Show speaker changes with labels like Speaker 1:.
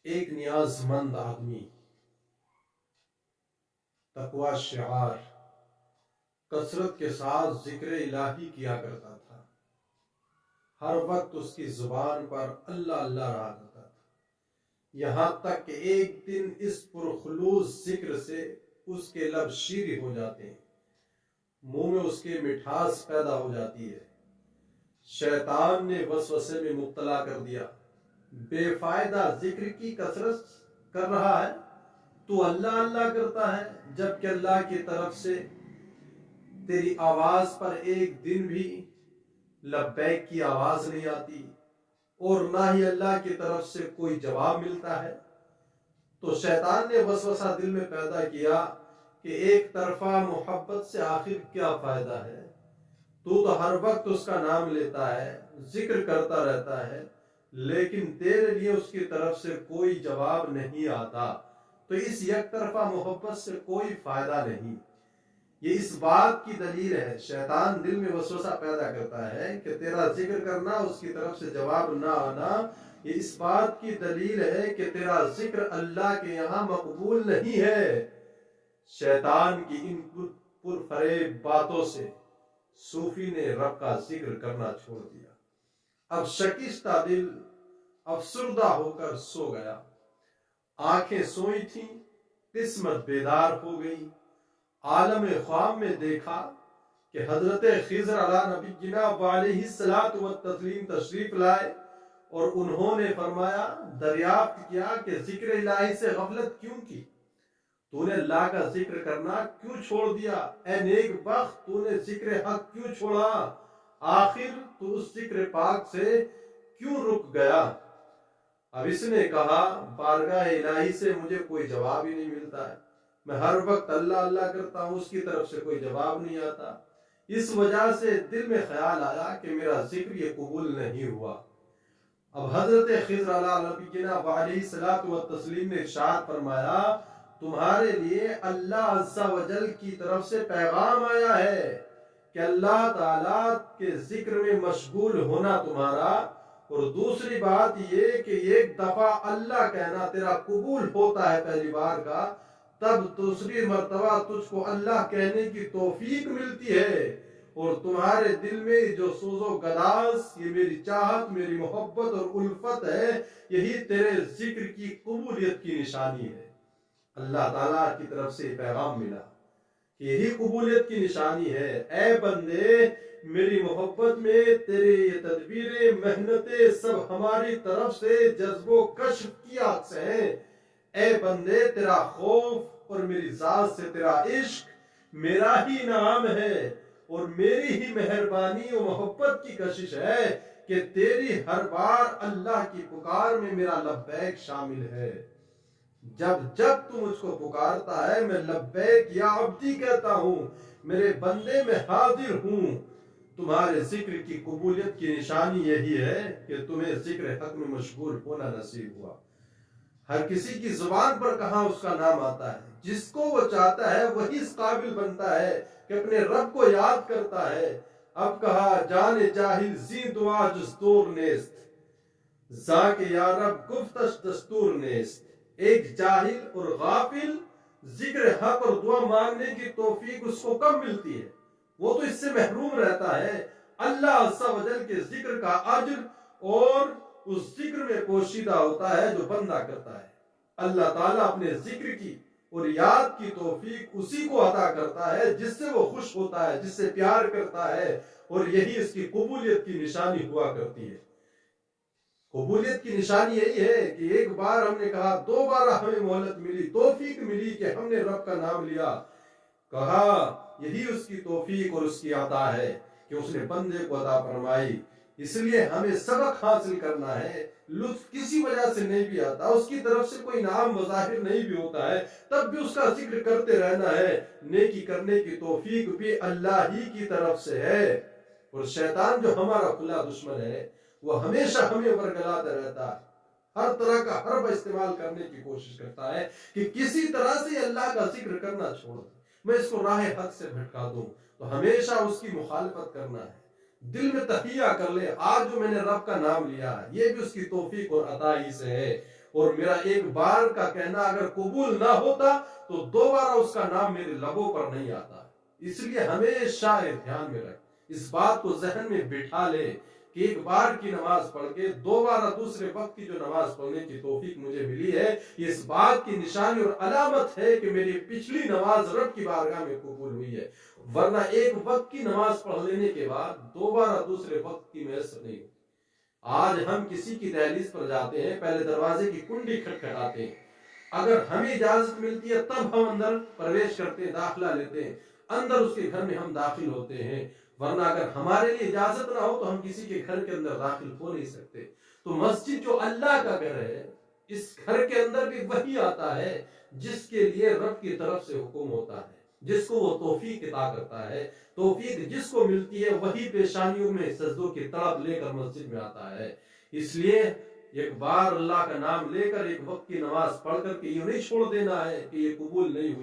Speaker 1: ایک نیاز مند آدمی تقوی شعار کثرت کے ساتھ ذکر الہی کیا کرتا تھا۔ ہر وقت اس کی زبان پر اللہ اللہ رہا کرتا تھا، یہاں تک کہ ایک دن اس پرخلوص ذکر سے اس کے لب شیریں ہو جاتے ہیں، منہ میں اس کے مٹھاس پیدا ہو جاتی ہے۔ شیطان نے وسوسے میں مبتلا کر دیا، بے فائدہ ذکر کی کثرت کر رہا ہے، تو اللہ اللہ کرتا ہے، جبکہ اللہ کی طرف سے تیری آواز پر ایک دن بھی لبیک کی آواز نہیں آتی اور نہ ہی اللہ کی طرف سے کوئی جواب ملتا ہے۔ تو شیطان نے وسوسہ دل میں پیدا کیا کہ ایک طرفہ محبت سے آخر کیا فائدہ ہے، تو ہر وقت اس کا نام لیتا ہے، ذکر کرتا رہتا ہے، لیکن تیرے لیے اس کی طرف سے کوئی جواب نہیں آتا، تو اس یک طرفہ محبت سے کوئی فائدہ نہیں۔ یہ اس بات کی دلیل ہے، شیطان دل میں وسوسہ پیدا کرتا ہے کہ تیرا ذکر کرنا، اس کی طرف سے جواب نہ آنا، یہ اس بات کی دلیل ہے کہ تیرا ذکر اللہ کے یہاں مقبول نہیں ہے۔ شیطان کی ان پرفریب باتوں سے صوفی نے رب کا ذکر کرنا چھوڑ دیا۔ اب شکستہ دل افسردہ ہو کر سو گیا، آنکھیں سوئی تھیں، قسمت بیدار ہو گئی۔ عالم خواب میں دیکھا کہ حضرت خضر علیہ نبینا علیہ الصلوۃ والتسلیم تشریف لائے اور انہوں نے فرمایا، دریافت کیا کہ ذکر الہی سے غفلت کیوں کی؟ تو نے اللہ کا ذکر کرنا کیوں چھوڑ دیا؟ اے نیک بخت، تو نے ذکر حق کیوں چھوڑا؟ آخر تو اس ذکر پاک سے کیوں رک گیا؟ اب اس نے کہا، بارگاہ الہی سے مجھے کوئی جواب ہی نہیں ملتا ہے، میں ہر وقت اللہ اللہ کرتا ہوں، اس کی طرف سے کوئی جواب نہیں آتا۔ اس وجہ سے دل میں خیال آیا کہ میرا ذکر یہ قبول نہیں ہوا۔ اب حضرت خضر علیہ نبینا علیہ الصلوۃ والتسلیم نے ارشاد فرمایا، تمہارے لیے اللہ عز و جل کی طرف سے پیغام آیا ہے کہ اللہ تعالیٰ کے ذکر میں مشغول ہونا تمہارا، اور دوسری بات یہ کہ ایک دفعہ اللہ کہنا تیرا قبول ہوتا ہے پہلی بار کا، تب دوسری مرتبہ تجھ کو اللہ کہنے کی توفیق ملتی ہے، اور تمہارے دل میں جو سوز و گداز، یہ میری چاہت، میری محبت اور الفت ہے، یہی تیرے ذکر کی قبولیت کی نشانی ہے۔ اللہ تعالیٰ کی طرف سے پیغام ملا کہ یہی قبولیت کی نشانی ہے۔ اے بندے، میری محبت میں تیرے یہ تدبیریں، محنتیں سب ہماری طرف سے جذب و کشف کی آگ سے ہیں۔ اے بندے، تیرا خوف اور میری ذات سے تیرا عشق میرا ہی انعام ہے، اور میری ہی مہربانی و محبت کی کشش ہے کہ تیری ہر بار اللہ کی پکار میں میرا لبیک شامل ہے۔ جب جب تو مجھ کو پکارتا ہے، میں لبیک یا عبدی کہتا ہوں، میرے بندے میں حاضر ہوں۔ تمہارے ذکر کی قبولیت کی نشانی یہی ہے کہ تمہیں ذکر حق میں مشغول ہونا نصیب ہوا۔ ہر کسی کی زبان پر کہاں اس کا نام آتا ہے، جس کو وہ چاہتا ہے وہی اس قابل بنتا ہے کہ اپنے رب کو یاد کرتا ہے۔ اب کہا، جان جاہل زی دعا جستور نیست، ذاک یا رب گفتش دستور نیست۔ ایک جاہل اور غافل ذکر حق اور دعا مانگنے کی توفیق اس کو کم ملتی ہے، وہ تو اس سے محروم رہتا ہے۔ اللہ عز و جل کے ذکر کا اجر اور اس ذکر میں پوشیدہ ہوتا ہے جو بندہ کرتا ہے۔ اللہ تعالیٰ اپنے ذکر کی اور یاد کی توفیق اسی کو عطا کرتا ہے جس سے وہ خوش ہوتا ہے، جس سے پیار کرتا ہے، اور یہی اس کی قبولیت کی نشانی ہوا کرتی ہے۔ قبولیت کی نشانی یہی ہے کہ ایک بار ہم نے کہا، دو بار ہمیں مہلت ملی، توفیق ملی کہ ہم نے رب کا نام لیا، کہا، یہی اس کی توفیق اور اس کی عطا ہے کہ اس نے بندے کو عطا فرمائی۔ اس لیے ہمیں سبق حاصل کرنا ہے۔ لطف کسی وجہ سے نہیں بھی آتا، اس کی طرف سے کوئی نام مظاہر نہیں بھی ہوتا ہے، تب بھی اس کا ذکر کرتے رہنا ہے۔ نیکی کرنے کی توفیق بھی اللہ ہی کی طرف سے ہے، اور شیطان جو ہمارا کھلا دشمن ہے، وہ ہمیشہ ہمیں ورگلاتا رہتا ہے، ہر طرح کا حرب استعمال کرنے کی کوشش کرتا ہے کہ کسی طرح سے اللہ کا ذکر کرنا چھوڑ دے، میں اس کو راہ حق سے بھٹکا دوں۔ تو ہمیشہ اس کی مخالفت کرنا ہے، دل میں تہیہ کر لے، آج جو میں نے رب کا نام لیا ہے یہ بھی اس کی توفیق اور عطا ہی سے ہے، اور میرا ایک بار کا کہنا اگر قبول نہ ہوتا تو دوبارہ اس کا نام میرے لبوں پر نہیں آتا. اس لیے ہمیشہ دھیان میں رکھ، اس بات کو ذہن میں بٹھا لے کہ ایک بار کی نماز پڑھ کے دوبارہ دوسرے وقت کی جو نماز پڑھنے کی توفیق مجھے ملی ہے، یہ اس بات کی نشانی اور علامت ہے کہ میری پچھلی نماز رب کی بارگاہ میں قبول ہوئی ہے، ورنہ ایک وقت کی نماز پڑھ لینے کے بعد دوبارہ دوسرے وقت کی میسر نہیں ہوتی. آج ہم کسی کی دہلیز پر جاتے ہیں، پہلے دروازے کی کنڈی کھٹکھٹاتے ہیں، اگر ہمیں اجازت ملتی ہے تب ہم اندر پرویش کرتے ہیں، داخلہ لیتے ہیں، اندر اس کے گھر میں ہم داخل ہوتے ہیں، ورنہ اگر ہمارے لیے اجازت نہ ہو تو ہم کسی کے گھر کے اندر داخل ہو نہیں سکتے. تو مسجد جو اللہ کا گھر ہے، اس گھر کے اندر بھی وہی آتا ہے جس کے لیے رب کی طرف سے حکم ہوتا ہے، جس کو وہ توفیق عطا کرتا ہے. توفیق جس کو ملتی ہے وہی پیشانیوں میں سجدوں کی تڑپ لے کر مسجد میں آتا ہے. اس لیے ایک بار اللہ کا نام لے کر ایک وقت کی نماز پڑھ کر کے یہ نہیں چھوڑ دینا ہے کہ یہ قبول نہیں ہوئی.